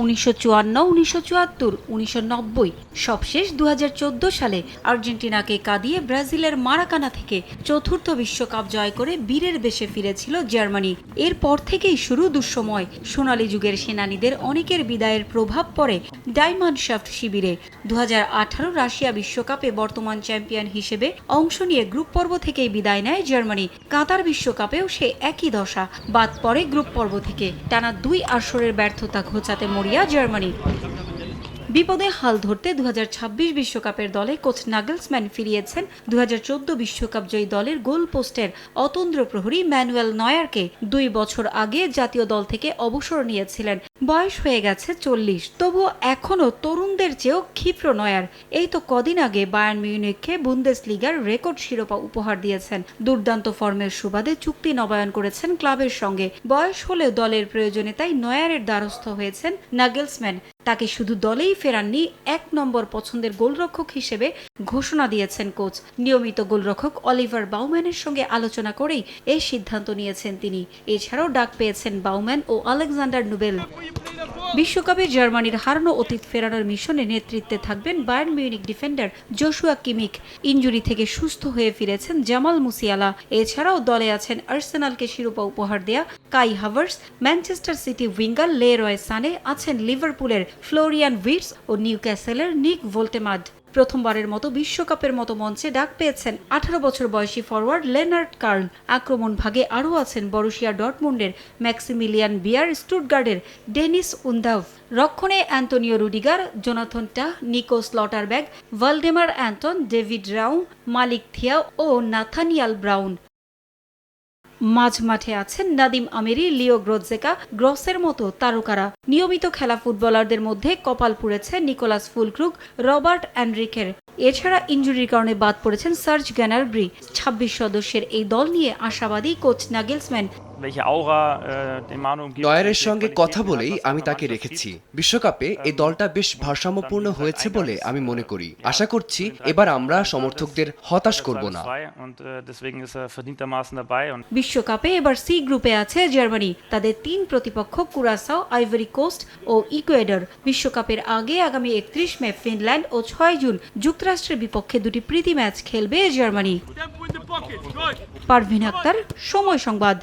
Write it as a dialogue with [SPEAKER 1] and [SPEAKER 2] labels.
[SPEAKER 1] 1954, 1974, 1990, সবশেষ 2014 সালে আর্জেন্টিনাকে কাঁদিয়ে ব্রাজিলের মারাকানা থেকে চতুর্থ বিশ্বকাপ জয় করে বীরের দেশে ফিরেছিল জার্মানি। এরপর থেকেই শুরু দুঃসময়। সোনালী যুগের সেনানীদের অনেকের বিদায়ের প্রভাব পড়ে ডায়মন্ডশাফট শিবিরে। 2018 রাশিয়া বিশ্বকাপে বর্তমান চ্যাম্পিয়ন হিসেবে অংশ নিয়ে গ্রুপ পর্ব থেকেই বিদায় নেয় জার্মানি। কাতার বিশ্বকাপেও সে একই দশা, বাদ পড়ে গ্রুপ পর্ব থেকে। টানা 2 আসরের ব্যর্থতা ঘোচাতে মরিয়া জার্মানি। বিপদে হাল ধরতে 2026 বিশ্বকাপের দলে কোচ নাগেলসম্যান ফিরিয়েছেন 2014 বিশ্বকাপ জয়ী দলের গোল পোস্টের অতন্দ্র প্রহরী ম্যানুয়েল নয়ারকে। 2 বছর আগে জাতীয় দল থেকে অবসর নিয়েছিলেন। বয়স হয়ে গেছে 40, তবুও এখনও তরুণদের চেয়েও ক্ষিপ্র নয়ার। এই তো কদিন আগে বায়ার্ন মিউনিখকে বুন্দেসলিগার রেকর্ড শিরোপা উপহার দিয়েছেন। দুর্দান্ত ফর্মের সুবাদে চুক্তি নবায়ন করেছেন ক্লাবের সঙ্গে। বয়স হলেও দলের প্রয়োজনে তাই নয়ারের দ্বারস্থ হয়েছেন নাগেলসম্যান। তাকে শুধু দলেই ফেরাননি, 1 নম্বর পছন্দের গোলরক্ষক হিসেবে ঘোষণা দিয়েছেন কোচ। নিয়মিত গোলরক্ষক অলিভার বাউম্যানের সঙ্গে আলোচনা করেই এই সিদ্ধান্ত নিয়েছেন তিনি। এছাড়াও ডাক পেয়েছেন বাউম্যান ও আলেকজান্ডার নুবেল। বিশ্বকাপে জার্মানির হারানো অতীত ফেরানোর মিশনে নেতৃত্বে থাকবেন Bayern Munich defender Joshua Kimmich. Injury থেকে সুস্থ হয়ে ফিরেছেন জামাল মুসিয়ালা। এছাড়াও দলে আছেন আর্সেনালকে শিরোপা উপহার দেয়া Kai Havertz, Manchester City winger Leroy Sane, আছেন লিভারপুলের ফ্লোরিয়ান ভির্টস ও নিউক্যাসেলের নিক ভোল্টেমাড। প্রথমবারের মতো বিশ্বকাপের মতো মঞ্চে ডাক পেয়েছেন 18 বছর বয়সী ফরওয়ার্ড লেনার্ড কার্ল। আক্রমণ ভাগে আরও আছেন বরুশিয়া ডর্টমুন্ডের ম্যাক্সিমিলিয়ান বিয়ার, স্টুটগার্টের ডেনিস উন্দাভ। রক্ষণে Antonio Rudiger, Jonathan Tah, Nico Schlotterbeck, Waldemar Anton, David Raum, Malick Thiaw ও নাথানিয়াল ব্রাউন। মাঝমাঠে আছেন নাদিম আমিরি, লিও গ্রোৎজেকা, গ্রসের মতো তারকারা। নিয়মিত খেলা ফুটবলারদের মধ্যে কপাল পুড়েছে নিকোলাস ফুলক্রুগ, রবার্ট অ্যান্ড্রিকের। এছাড়া ইনজুরির কারণে বাদ পড়েছেন সার্জ গ্যানারব্রি। 26 সদস্যের এই দল নিয়ে আশাবাদী কোচ নাগেলসম্যান।
[SPEAKER 2] নয়ারের সঙ্গে কথা বলেই আমি তাকে রেখেছি। বিশ্বকাপে এই দলটা বেশ ভারসাম্যপূর্ণ হয়েছে বলে আমি মনে করি। আশা করছি এবার আমরা সমর্থকদের হতাশ করব না।
[SPEAKER 1] বিশ্বকাপে এবার সি গ্রুপে আছে জার্মানি। তাদের 3 প্রতিপক্ষ কুরাসাও, আইভরি কোস্ট ও ইকুয়েডর। বিশ্বকাপের আগে আগামী 31 মে ফিনল্যান্ড ও 6 জুন যুক্তরাষ্ট্রের বিপক্ষে 2টি প্রীতি ম্যাচ খেলবে জার্মানি। পারভিন আক্তার, সময় সংবাদ।